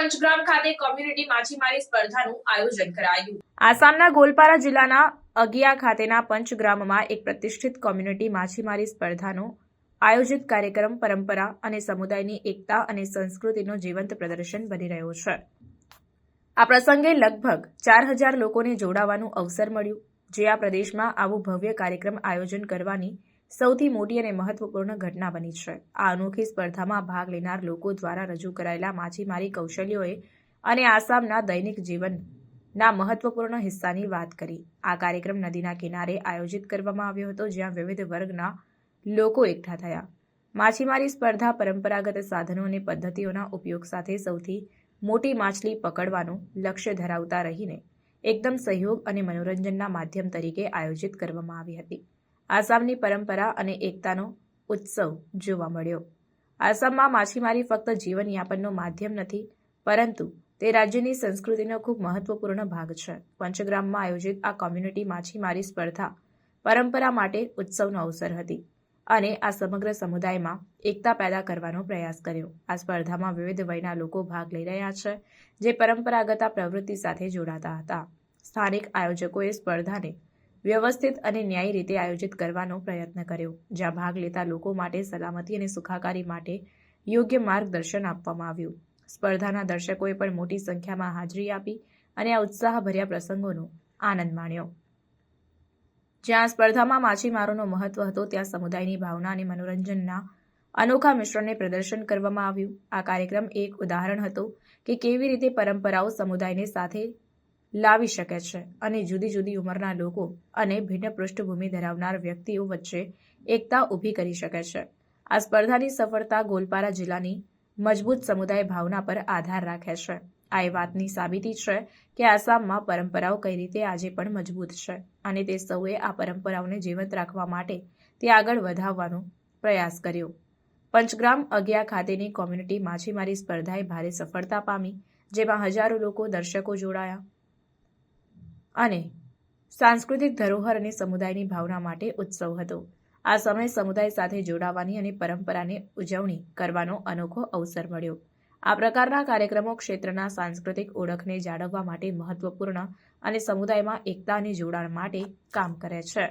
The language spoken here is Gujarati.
પંચગ્રામ ખાતે કોમ્યુનિટી માછીમારી સ્પર્ધાનું આયોજન કરાયું। આસામના ગોલપારા જિલ્લાના અગિયા ખાતેના પંચગ્રામમાં એક પ્રતિષ્ઠિત કોમ્યુનિટી માછીમારી સ્પર્ધાનો આયોજિત કાર્યક્રમ પરંપરા અને સમુદાયની એકતા અને સંસ્કૃતિનો જીવંત પ્રદર્શન બની રહ્યો છે। આ પ્રસંગે લગભગ 4000 લોકોને જોડાવાનું અવસર મળ્યું, જે આ પ્રદેશમાં આવું ભવ્ય કાર્યક્રમ આયોજન કરવાની સૌથી મોટી અને મહત્વપૂર્ણ ઘટના બની છે। આ અનોખી સ્પર્ધામાં ભાગ લેનાર લોકો દ્વારા રજૂ કરાયેલા માછીમારી કૌશલ્યોએ અને આસામના દૈનિક જીવનના મહત્વપૂર્ણ હિસ્સાની વાત કરી। આ કાર્યક્રમ નદીના કિનારે આયોજિત કરવામાં આવ્યો હતો, જ્યાં વિવિધ વર્ગના લોકો એકઠા થયા। માછીમારી સ્પર્ધા પરંપરાગત સાધનો અને પદ્ધતિઓના ઉપયોગ સાથે સૌથી મોટી માછલી પકડવાનું લક્ષ્ય ધરાવતા રહીને એકદમ સહયોગ અને મનોરંજનના માધ્યમ તરીકે આયોજિત કરવામાં આવી હતી। આસામની પરંપરા અને એકતાનો ઉત્સવ જોવા મળ્યો। આસામમાં માછીમારી ફક્ત જીવનયાપનનો માધ્યમ નથી, પરંતુ તે રાજ્યની સંસ્કૃતિનો ખૂબ મહત્વપૂર્ણ ભાગ છે। પંચગ્રામમાં આયોજિત આ કોમ્યુનિટી માછીમારી સ્પર્ધા પરંપરા માટે ઉત્સવનો અવસર હતી અને આ સમગ્ર સમુદાયમાં એકતા પેદા કરવાનો પ્રયાસ કર્યો। આ સ્પર્ધામાં વિવિધ વયના લોકો ભાગ લઈ રહ્યા છે, જે પરંપરાગત આ પ્રવૃત્તિ સાથે જોડાતા હતા। સ્થાનિક આયોજકોએ સ્પર્ધાને વ્યવસ્થિત અને ન્યાયી રીતે આયોજિત કરવાનો પ્રયત્ન કર્યો, જ્યાં ભાગ લેતા લોકો માટે સલામતી અને સુખાકારી માટે યોગ્ય માર્ગદર્શન આપવામાં આવ્યું। સ્પર્ધાના દર્શકોએ પણ મોટી સંખ્યામાં હાજરી આપી અને આ ઉત્સાહભર્યા પ્રસંગોનો આનંદ માણ્યો। જ્યાં સ્પર્ધામાં માછીમારોનો મહત્વ હતો, ત્યાં સમુદાયની ભાવના અને મનોરંજનના અનોખા મિશ્રણને પ્રદર્શન કરવામાં આવ્યું। આ કાર્યક્રમ એક ઉદાહરણ હતો કે કેવી રીતે પરંપરાઓ સમુદાયને સાથે લાવી શકે છે અને જુદી જુદી ઉંમરના લોકો અને ભિન્ન પૃષ્ઠભૂમિ ધરાવનાર વ્યક્તિઓ વચ્ચે એકતા ઊભી કરી શકે છે। આ સ્પર્ધાની સફળતા ગોલપારા જિલ્લાની મજબૂત સમુદાય ભાવના પર આધાર રાખે છે। આ એ વાતની સાબિતી છે કે આસામમાં પરંપરાઓ કઈ રીતે આજે પણ મજબૂત છે અને તે સૌએ આ પરંપરાઓને જીવંત રાખવા માટે તે આગળ વધાવવાનો પ્રયાસ કર્યો। પંચગ્રામ અગિયા ખાતેની કોમ્યુનિટી માછીમારી સ્પર્ધાએ ભારે સફળતા પામી, જેમાં હજારો લોકો દર્શકો જોડાયા અને સાંસ્કૃતિક ધરોહર અને સમુદાયની ભાવના માટે ઉત્સવ હતો। આ સમયે સમુદાય સાથે જોડાવાની અને પરંપરાની ઉજવણી કરવાનો અનોખો અવસર મળ્યો। આ પ્રકારના કાર્યક્રમો ક્ષેત્રના સાંસ્કૃતિક ઓળખને જાળવવા માટે મહત્વપૂર્ણ અને સમુદાયમાં એકતા અને જોડાણ માટે કામ કરે છે।